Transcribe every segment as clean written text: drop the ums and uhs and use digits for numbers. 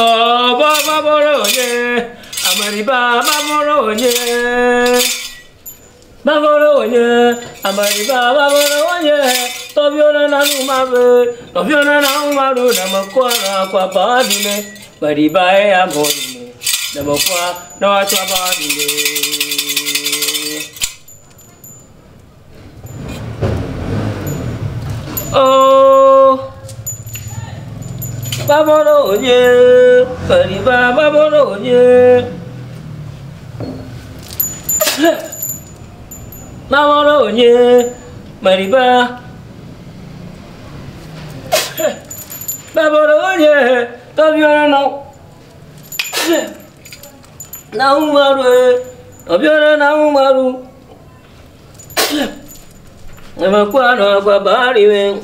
Oh, Baba Boroye, Amariba Baboroye, Baboroye, Amariba Baboroye, Tobiona Nanumaru, Tobiona Nanumaru, Namakwana, Quabadine, Baribae Amorine, Namakwa, Nawachabadine. Oh. Baboroye, Bariba Baboroye, Baboroye, Mariba Baboroye, Tobiona Naumaru, Tobiona Naumaru, Namakwano Quabari,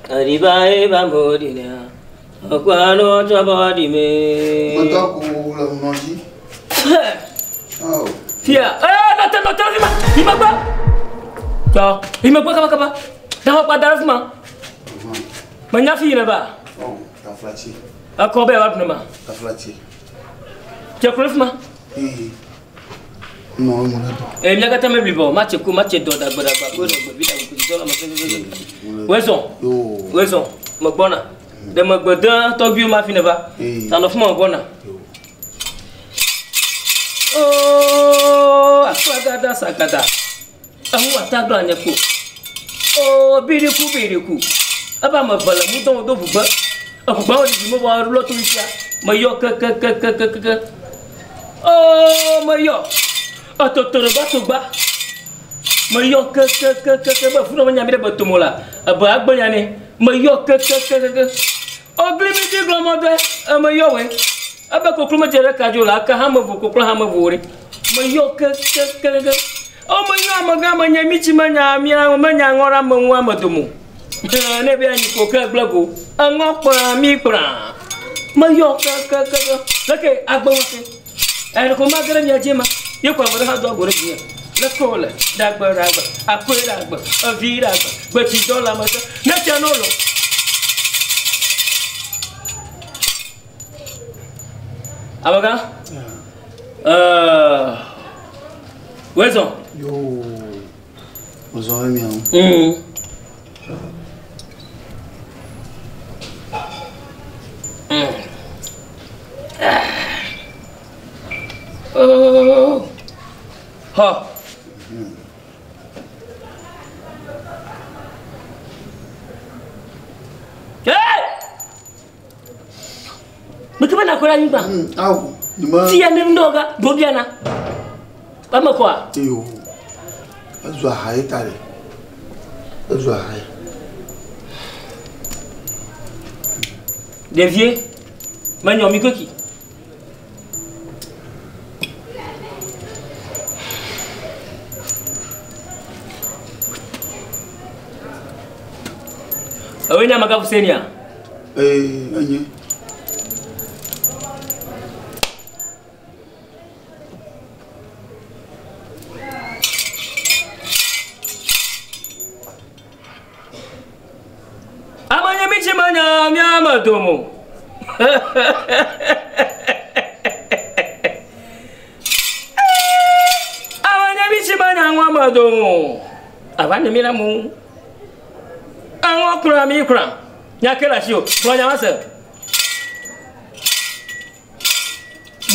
Aribae Bamodina. Aquano Jabadi me. Oh. Tia. Não, Imagba. Tchau. Imagba, acaba. Dá uma dar uma. Manhã filha ba. Oh, tá flati. A cobe é ótimo, ma. Tá flati. Tchau, profma. Não, não. Minha gata me bibo, mate ku mate do da gbara gba, ko do vida ku do la ma. Weson. Magbona. De Magbadan, Togo, ma fineva. T'en offres mon bon. Oh, Sagada, Sagada. Ah, Tagla, Nepo. Oh, Biriku. Aba ma bala, mouton do buba. Ah, buba, je me vois l'autre ici. Mayo, oh, Mayo. Ah, Totoba. Mayo, ba, funa manyamire batomola. Aba, agbanyane. Mayo, Oglimiti glomode, amayowe. Abako klumajere kajola, kahamavu, kuklahamavuri. Mayoke. Oh, Mayama, Yamichi Manya, Manya, or Amadumu. Never any coca blago, a ngopra, mipra. Mayoka, okay, Abawaki. And Commander Yajima, you come with a hot dog here. Let's call it Dagba, a Puragba, a Vira, but you don't have Natanolo. Abaga? Where's on? Yo, was on me. Oh, ha. Bagaimana aku lagi bang? Si yang nendoga, Bobiana. Apa kau? Yo, Azwahai tadi. Azwahai. Devier, mana mikro ki? Awalnya maga Fousseni ya? Anya. Amanya michi manya myama domo. Amanya michi manya ngwama domo. Avane miramu. Angokura mikura. Nyakela shio. Bonya masa.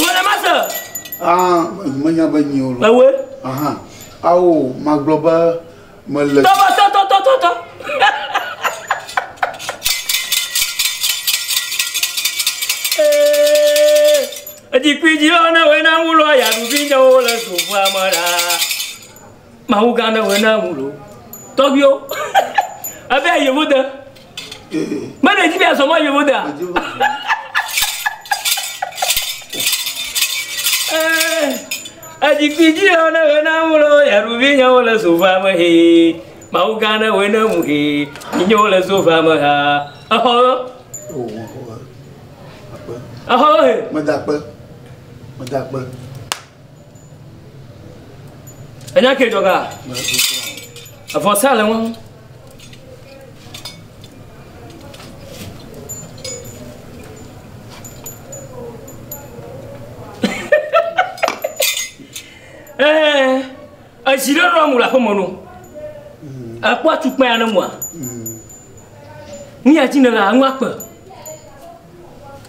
Bonya masa. Manya banyo. Awe? Aha. Au magloba mele. To. Adikuiji ona wena mulo ya rubinya ola sufa mara. Mahugana wena mulo. Tobio. Abe ayebuda. Mana jibi asoma ayebuda. Adikuiji ona wena mulo ya rubinya ola sufa mahi. Mahugana wena muhi. Inyola sufa mara. Aho. Aho. Madakpa. Anya ke joga. Afonsa le won. a jira romu la pomono a kwa tu pe ana mo ni a tin la anwa pa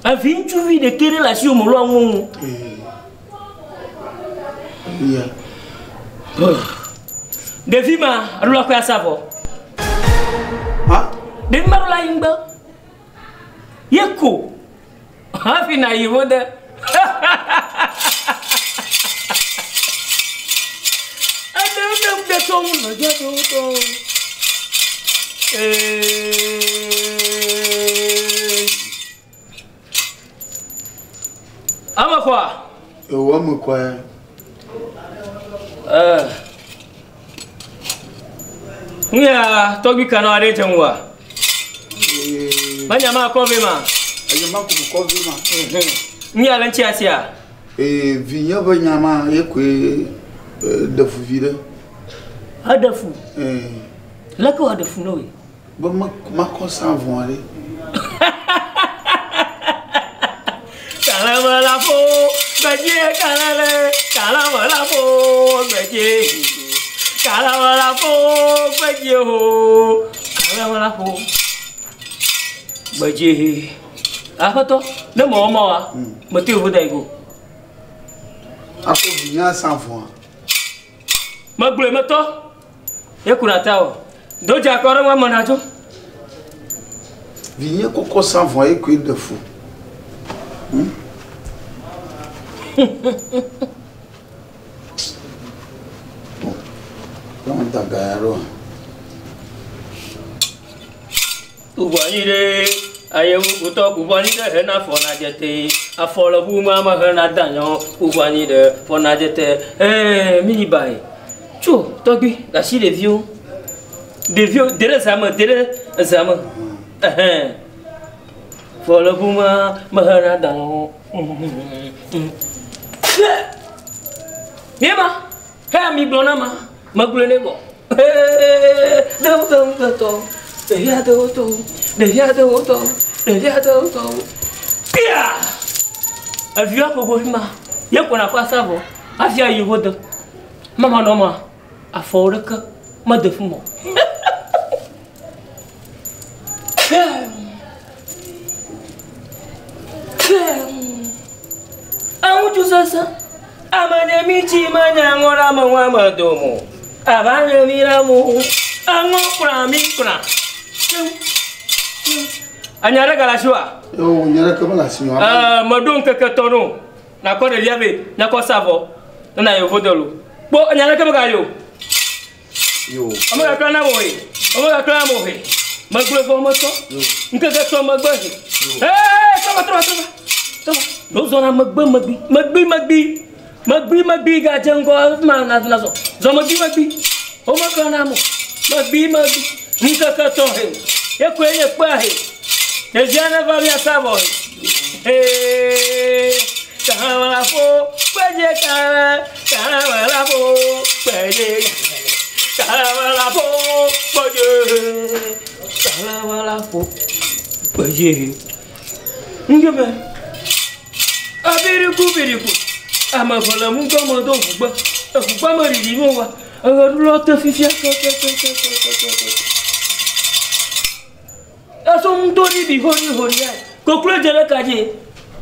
a vin tu vi de kere la si o mo lo anwo yeah de vima ro kwa savo ha de maro la imba yeko hafi na yivoda de tom no ya to ama kwa eu amo kwa nya tobi kana are janwa banya ma ko be ma ayo ma ko be ma nya lan ci asia vinha banya ma yekwe da fuvira hadafu la ko hadafu no ba ma ko savon ale kalama la fo baje kalale kalama la fo baje kalama la fo baje ho kalama la fo baje apa to ne mo mo ti o dai go ako vinha savon magble meto ekuna tawo doja ko ran wa manajo vinha koko savon ekwe da fu Vamos dar garo. Ubanire aye uto kubanire na fona jete afola buma ma na danyo ubanire fona jete mini bai cho tobi la si de vieux dere zama fola buma ma na danyo Yema, hey mi blona ma, maglone go. Pia. Avia ko go ma. Ye ko na kwa savo. Avia yi hodo. Mama no ma. Afore ka ma de fumo. Aunju sasa. Amanya michi manya ngora mwa madomo. Abanya miramu. Ango pra mi pra. Anyara galashwa. Yo, nyara kama la sinyo. Madon kakatono. Na ko de liave, na ko savo. Na yo vodolo. Bo anyara kama gayo. Yo. Amara kana mohe. Amara kana mohe. Magwe fo moto. Nkaka to magwe. Toma. No zona magbi ga jango ma na zo. Zo magbi. O makana mo. Magbi. Nkaka to he. Ye kwenye kwa he. Ejiana va via savo. Kahawala fo, peje kahawala fo, peje kahawala fo, peje kahawala fo, peje. Ngebe. Abiriku. Ama vola mungo modo fugba. Fugba mari di mo wa. Lo te fifia. Aso mdori bi hori ai. Kokro jere kaje.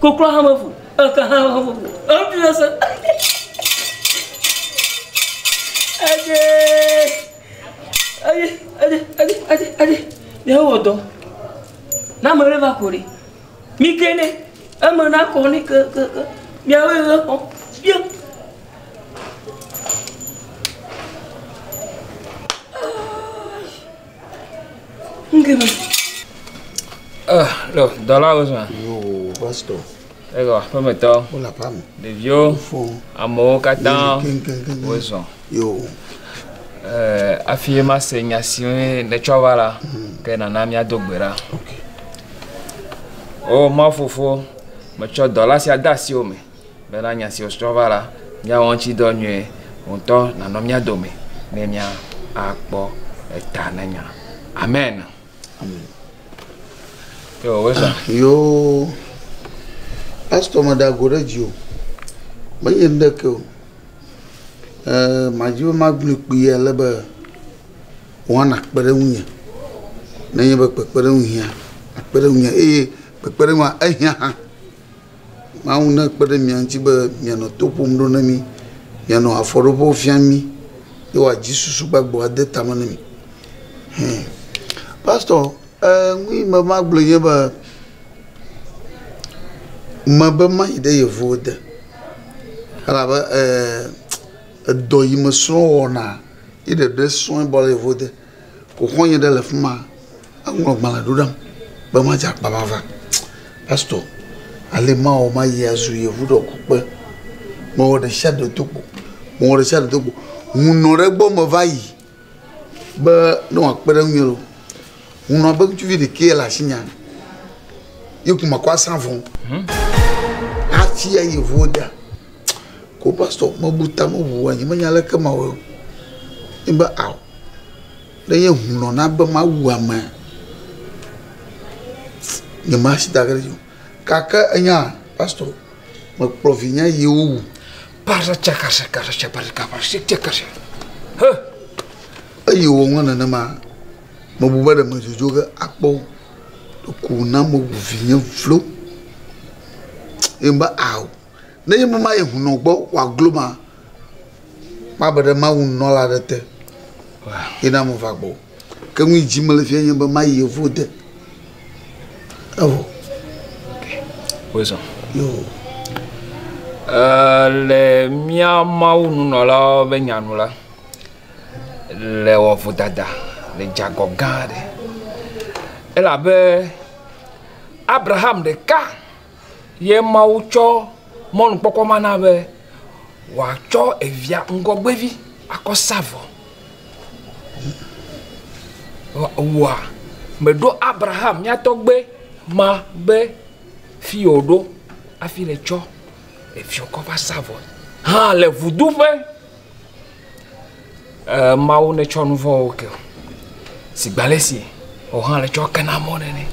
Kokro hamafu. Aka hamafu. Ambi sa. Aje. Ya wodo. Na mere va kori. Mikene. Amana koni ke. Miawe ho. Bien. Ngebe. Lo, dans la rose. Yo, basto. D'accord, pas maintenant. On la pam. Des vieux, amour, katan, Oison. Yo. Affirmation, ne chovala, que nanamia dogbera. Ok. Oh, ma fofo, ma cho dola si adasio me. Bela nya si chovala, nya wanchi donye, onto nanomia dome. Nemia akpo etananya. Amen. Amen. Yo, what's up? Yo. Pastor Madagorejo. Mayendeke. Majibu maglu kuya lebe wana kpere unye na yebe kpere unye kpere unye kpere ma ehia ma una kpere mi anti be mi no topo mdo na mi no aforobo fiami e wa jisusu gbagbo adeta mo na mi pastor we ma maglu yebe ma be ma ide yevoda ala ba do yi me so na ide de so bo yevoda ko konye de le fuma agbo gbala dudam ba ma ja baba pastor ale ma o ma yezu yevudo ko pe mo de shadow Togo no regbo mo vai ba no akpere nyoro uno ba tu vide ke la sinya yekuma kwa sanfon afia yevoda ko pastor mo buta mo buwa ni manya le kama wo imba aw le ye huno na ba ma wu ama ni ma shi dagare yo kaka anya pastor mo provinya yewu para chaka para ayo ngona na ma mo buba da mo joga akpo ku na mo vinya flo imba aw na ye mama ye huno gbo wa gloma ma bada ma wu no la dete ina mo fa gbo ke mu jimele fi ye ba ma ye vode awo weso yo le mia ma wu no la be nyanu la le wo fudada le jago gade ela be Abraham de ka ye ma wu cho mon poko mana be wa cho evia ngogbevi akosavo wa me do Abraham nya togbe ma be fi odo afi le cho evia ko va savo ha le voodoo fe ma wu ne cho nouveau ke si gbalesi o ha le cho kana monene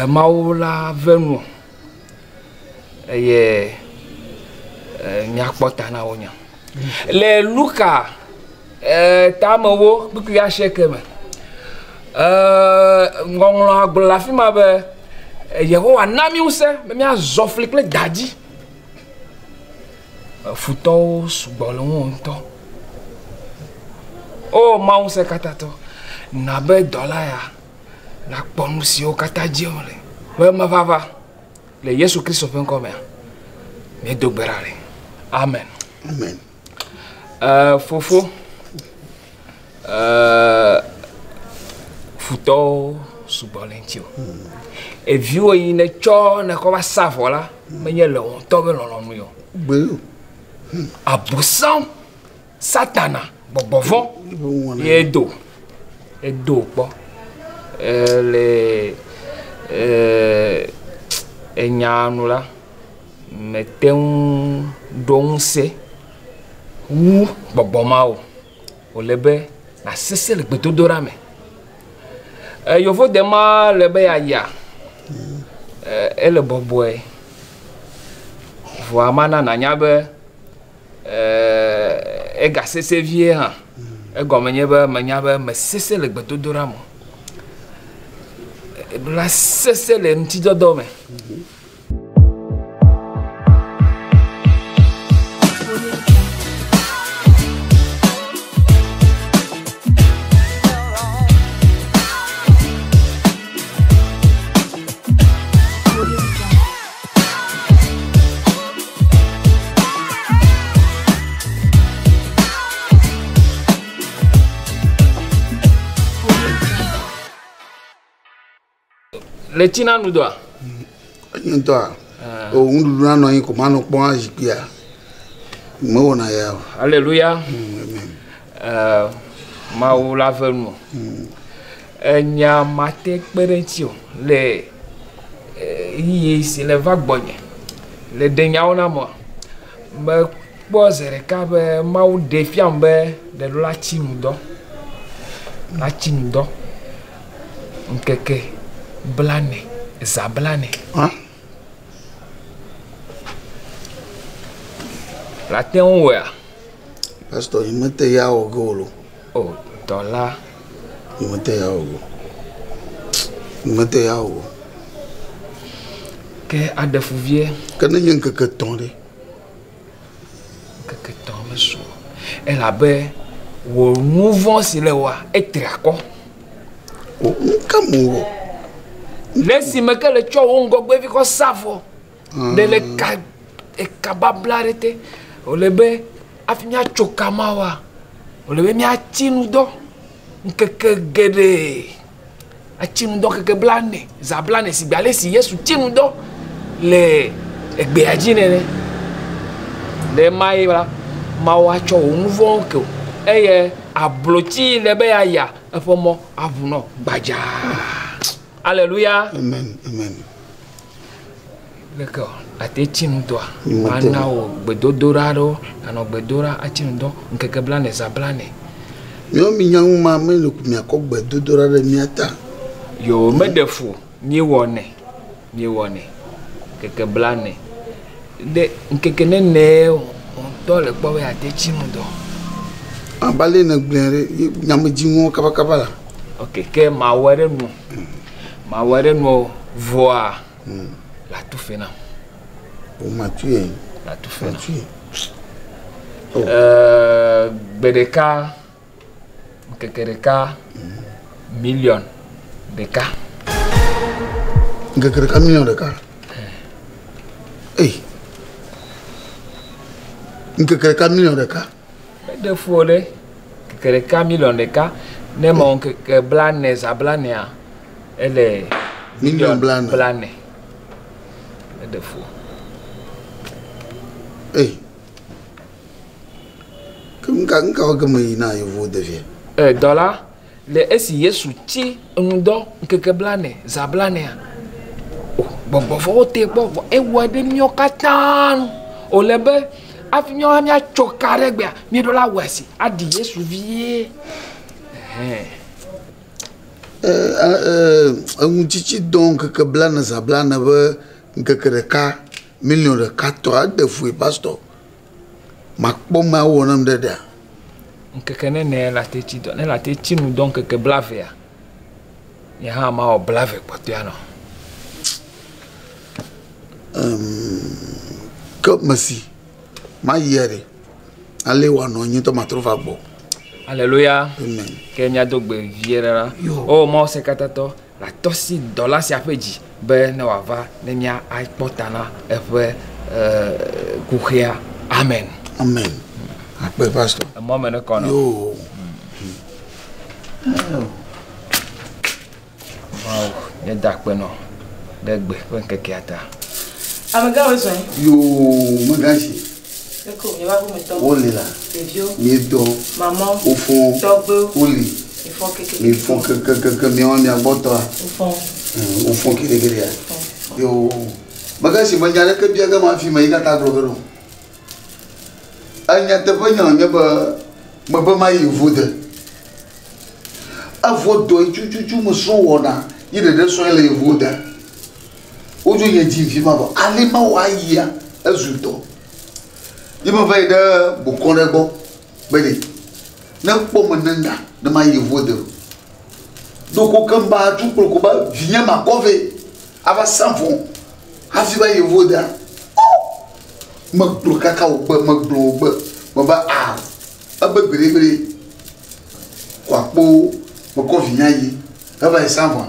ma wu la venu ye nyakpota na wonya le luka tamowo buku ya shekeme ngonglo agla fi ma be yehowa nami use me mi azofli kle daji futo sugbolo won to o ma use katato na be dollar ya na ponu si o kataji ole we ma vava le Yesu Kristo fen come me dogberare amen fofo futo subolentio e viu in cho na ko va savola me nyele on to be lolonu yo gbe abusan satana bobovon edo po le enyanu la metem donse wu bobomao o lebe na sese le gbeto dorame yovo dema lebe ya ele boboe vo amana na nyabe e ga sese vie ha e gomenyebe manyabe me sese le gbeto doramo la sese le ntido dome le tina nous doit Ntoa o undu na no yin ko manu pon ajipia mo na ya alléluia ma ou la venu enya mate perentio le yi si le vagbonye le denya ona mo me bozere ka be ma ou defiambe de la chinudo nkeke blane zablane La terre ouais. Pasteur, il m'a dit ya au golo. Oh, dollar. Il m'a dit ya au go. Il m'a dit ya au. Que a de fouvier. Que ne y a que tomber. Que tombe sur. Et la baie, au mouvement si le wa est très quoi. Oh, comme laisse-moi que le tchou on go bevi ko savo. De le kabablarete. O le be afinya chokamawa. O le be mi atinu do. Nkeke gede. Atinu do keke blane. Za blane si biale si yesu tinu do. Le egbe ajine ne. Le mai voilà. Mawa cho onvon ko. Eye abloti le be ya. Efomo avuno baja. Alléluia. Amen. Amen. D'accord. A te tinu doa. Ana o bedodorado, ana bedora a tinu do, nkeke blane za blane. Yo mi nyang ma me le ku mi akọ bedodorado mi ata. Yo me defu, ni wone. Keke blane. De nkeke ne on do le po we a te tinu do. Abale na gbere nyam jinwo kaba la. OK, que ma were no. Ma were no voir la tout fait na. Pour ma tuer. La tout fait na. Oh. Bedeka kekereka million de cas. Kekereka million de cas. Kekereka million de cas. De folle kekereka million de cas. Ne mon que blane za blane a. Elle est million blane. De fou. Comme quand me ina yo vo devient. Dollar le esi yesu ti ndo keke blane za blane a. Oh, bon fo te bo e wa de mi okatan. O lebe afinyo ami a chokare gbe mi do la wesi adi yesu vie. Un chichi donc que blane za blane be kekereka million de cas toi de fou pasteur. Makpo ma wonam de da. Nkeke ne la te ti do ne la te ti nu donc que blave ya. Ya ha ma o blave potia no. Comme si ma yere ale wa no yin to ma trova bo. Alléluia. Amen. Que nya dogbe viera. Oh mo se katato la tosi dollar si apeji be ne wa va ne nya ai potana e fe kuhia. Amen. Amen. Après pasteur. Moi me ne connais. Yo. Wow, ne dakpe no. Degbe pen kekiata. Amaga weso. Yo, magashi. Eko, ye va vous mettre. Olé là. Les vieux. Miedo. Maman. Au fond. Togo. Oli. Il faut que mi on ya boto. Au fond qui regere. Yo. Magashi manjare ke biaga ma fi mai kata grogero. Anya te vonya nya ba ma yi vude. Avodo chuchu mo so wona. Yi de so ele vude. Ojo ye ji fi ma ba. Ale ma wa ya azuto. Yi ma vai da bu konego. Bele. Na po mananda na ma yi vude. Doko kamba tu ko ba vinya ma kove. Ava sanfon. Hafi ba yi vude. Magdul kakao be magdul be ba abe bere kwa po mo ko vinya yi aba esanfo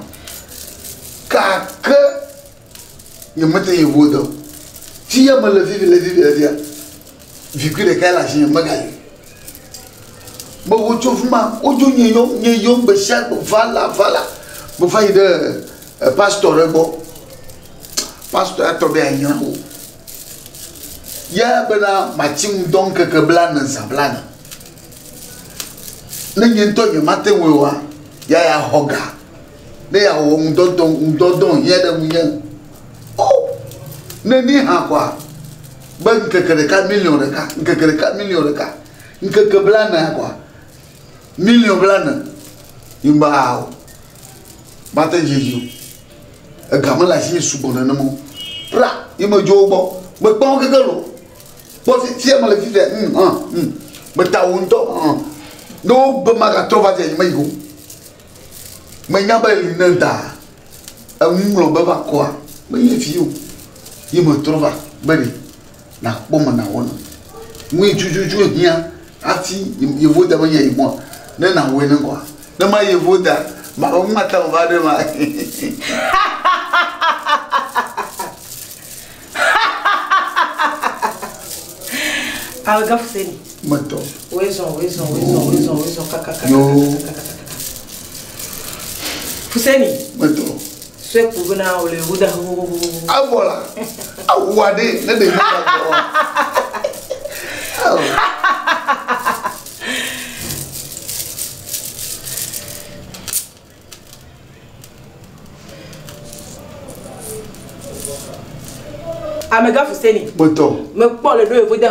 ka ke ye mate ye vodo ti ya me le vivre viku le ka la jin magayi bo wo chofuma ojo nyeyo be sha vala bo fa ide pastor ebo pastor atobe anyan o ya bena machim donc que blane za blane ne nyento ye maten wewa ya hoga ne ya wo ndodon ye de munye oh ne ni ha kwa ban kekere ka million de ka kekere ka million de ka nkeke blane kwa million blane imba maten jeju e gamala shi subona namo pra imo jobo be pon kekelo positif mal vivre mais ta wundo no be maga trova je mai go mais nyaba linenda amlo be ba kwa mais yefiu yimo trova bari na kpoma na wona mwi jujuju hia ati yevoda banya imo na wena kwa na ma yevoda ma o mata o vade ma Alga Fousseni. Mato. Oison, kaka. Fousseni. Mato. C'est pour venir au le Bouddha. Ah voilà. Ah ouadé, ne de Amega Fousseni. Mato. Me parle de Bouddha.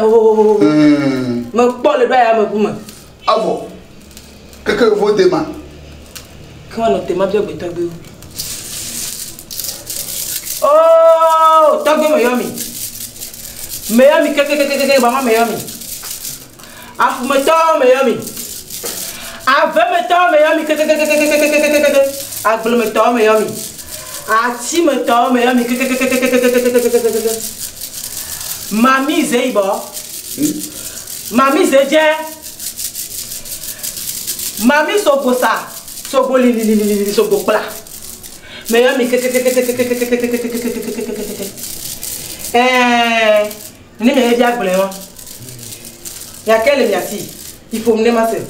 Me parle de ya me boum. Ah bon. Quelqu'un vous demande. Comment on te m'a bien betabé. Oh, Togo Miami. Miami, maman Miami. Afumeto Miami. Avemeto Miami. Aglometo Miami. Atimeto Miami. Mami Zeibo. Mami Zeje. Mami Sobosa. Soboli Sobopla. Miami. Ni me dia gblema. Ya quelle miati. Il faut mener ma sœur.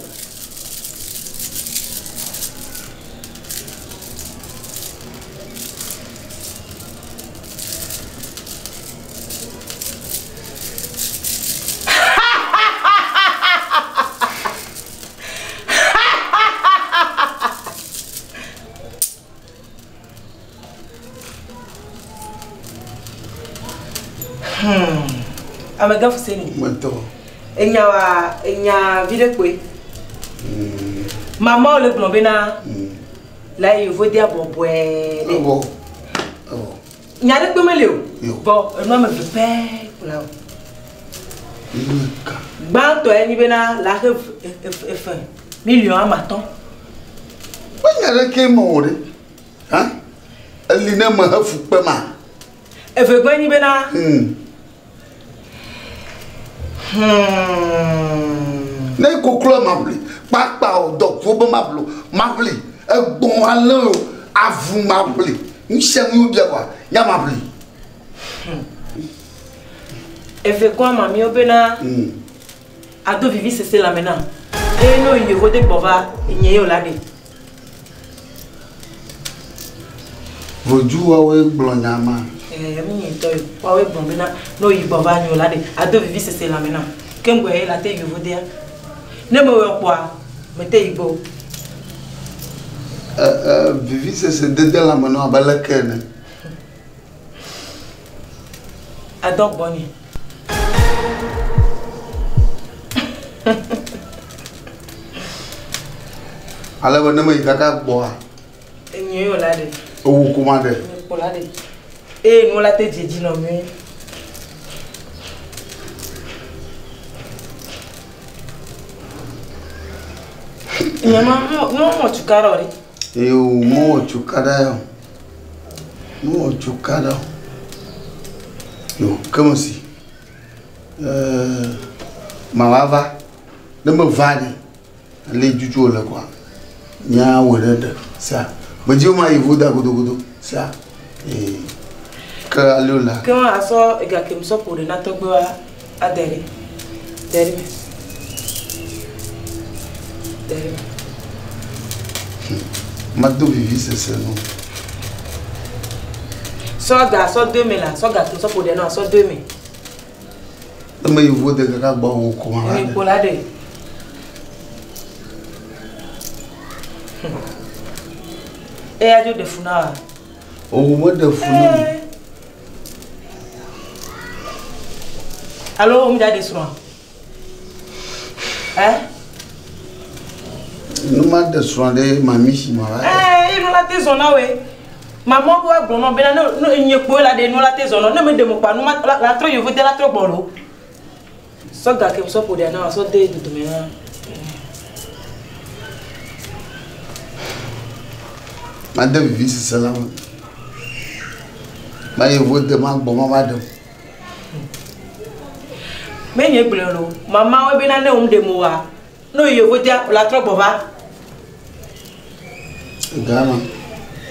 Amega Fousseni. Mato. Enya vide kwe. Maman le blombena. Là il veut dire bon boé. Bon. Nya de kwe meleo. Bon, non me fait pour là. Ban to eni bena la rêve fin. Million à maton. Nya de ke mo re. Hein? Alina ma hafu pe ma. E veut gwen ni bena. Ne koklo mabli papa o dok fo be mablo mabli e bon alo avu mabli nshemu bia kwa ya mabli E fait quoi mami obena ado vivi c'est là maintenant et no il faut de bova nyeyo lade voju wa we blonyama mi to wa we bombena no il bova nyeyo lade ado vivi c'est là maintenant kemgo e la te il faut dire ne me we kwa mete igbo vivi c'est de la mano abala kene adok boni ala wona mai kaka boa nyeyo lade o commande pour lade e no la te jeji no mi Nyama mo chukara ori. Eu mo chukara yo. Mo chukara. Yo, como assim? Malava. Ne me vani. Ali juju la kwa. Nya wede ça. Bodi ma ivuda gudu ça. Ka alula. Quand aso ega kemso pour na to gbe wa adere. Dere. Mado vivi c'est ça non. Soga so 2000 là, soga kemso pour de na so 2000. Mais il vaut de kaka ba o comment là. Ni pour la de. E ajo de funa. O mo de funa. Allô, on me dit soin. Hein? Nous m'a de soin de mamie si moi. Il nous la te zona we. Maman boa glono bena no nye ko la de no la te zona. Ne me demo pa no la tro yo de la tro bolo. so gars qui sont pour des gens sont des de maintenant. Madame vit c'est ça là. Mais il faut demander bon madame. Mais il est bleu là. Maman ouais bien né de moi. Non il faut dire la trop bova. Gama.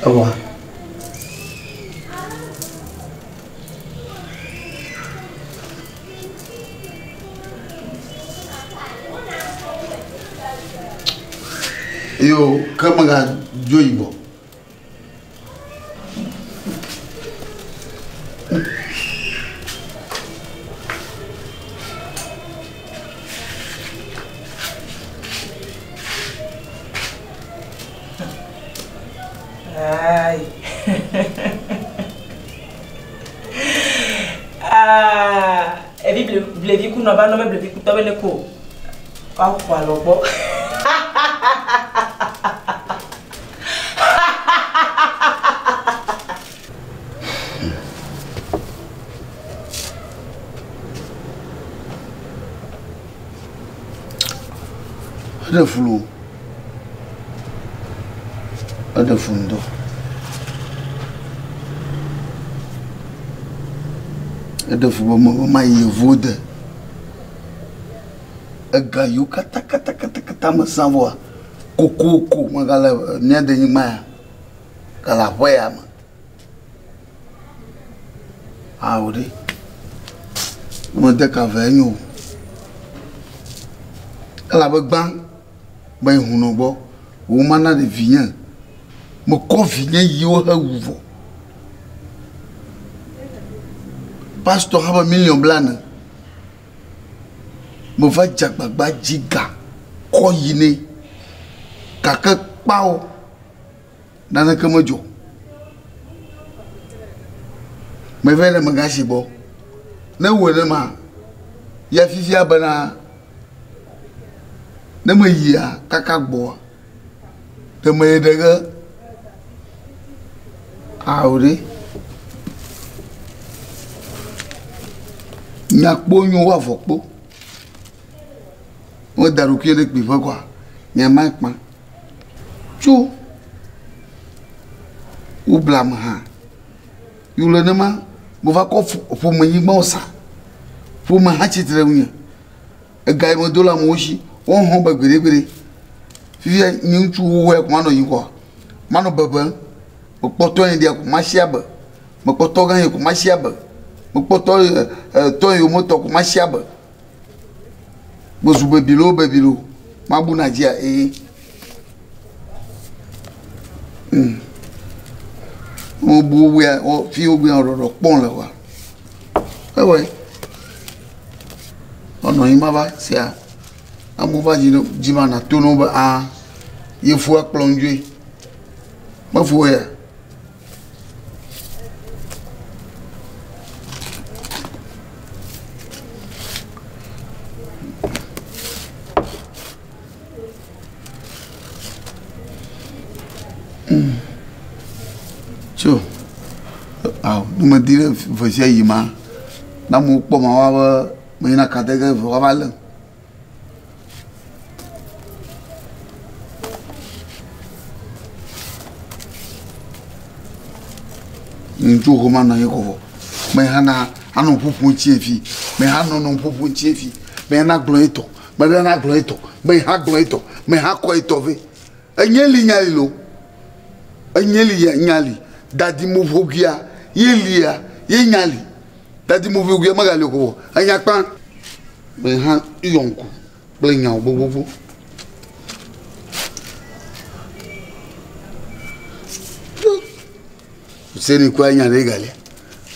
Awa. Yo, kama ga joibo. Ai. Ah, e vi blevi ku no ba no me blevi ku to be ne ko. Ka kwa lo bo. Ada flu. Ada fundo. Ada fu ma yevude. Aga yu kata ma savoir. Koko magala nya de nyima. Kala hoya ma. Audi. Mo de ka venyo. Kala bagban. Ben hunobo. Wo mana de viens. Mo confier yo ha uvo. Pastor haba million blana. Mo va jagbagba jiga ko yine. Kaka pao. Nana kemojo. Me vele magashi bo. Na wele ma. Ya fifi abana. Na me yia kaka gbo. De me dega. Aure. Nyakpo nyu wa fokpo. Wọ́n daru kí ele pe fo kwa. Nya ma pa. Chu. U blam ha. Yu le ma mo va ko fo mo yin gba osa. Fo ma ha chitre wunya. E ga mo dola mo shi. Wọ́n hon ba gbere. Fifi nyin chu wo e ko no yin ko. Mano baba. Mo poto yin dia ko ma shiaba. Mo poto gan yin ko ma shiaba. Mo poto to yo moto ko ma shiaba. Mo zu bebilo. Ma bu na dia Mo bu we o fi o gbe oro pon le wa. Ewe. Ono yin ma ba si a. Amu ba jima na to no ba a. Ye fu a plonge. Ma fu ya. So, nous me direz, vous avez ma, dans mon pomme, mais il y a quatre gars, vous avez un jour comment on a eu quoi, mais hana, anon pour puncher fi, mais anon non pour puncher fi, mais on a gloito, mais on a gloito, mais on a gloito, mais on a quoi étové, et nyali lo, et nyali. Dadi movogia yelia yenyali dadi movogia magali ko anya pan be han yonku be nya obobo Fousseni kwa nya regali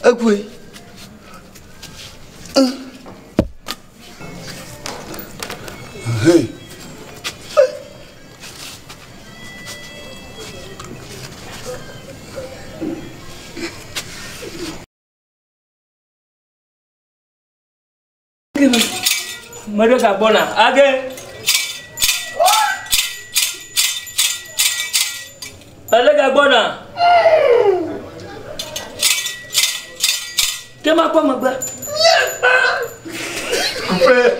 akwe hey Mereka bona, age. Mereka bona. Kema apa magba? Veut.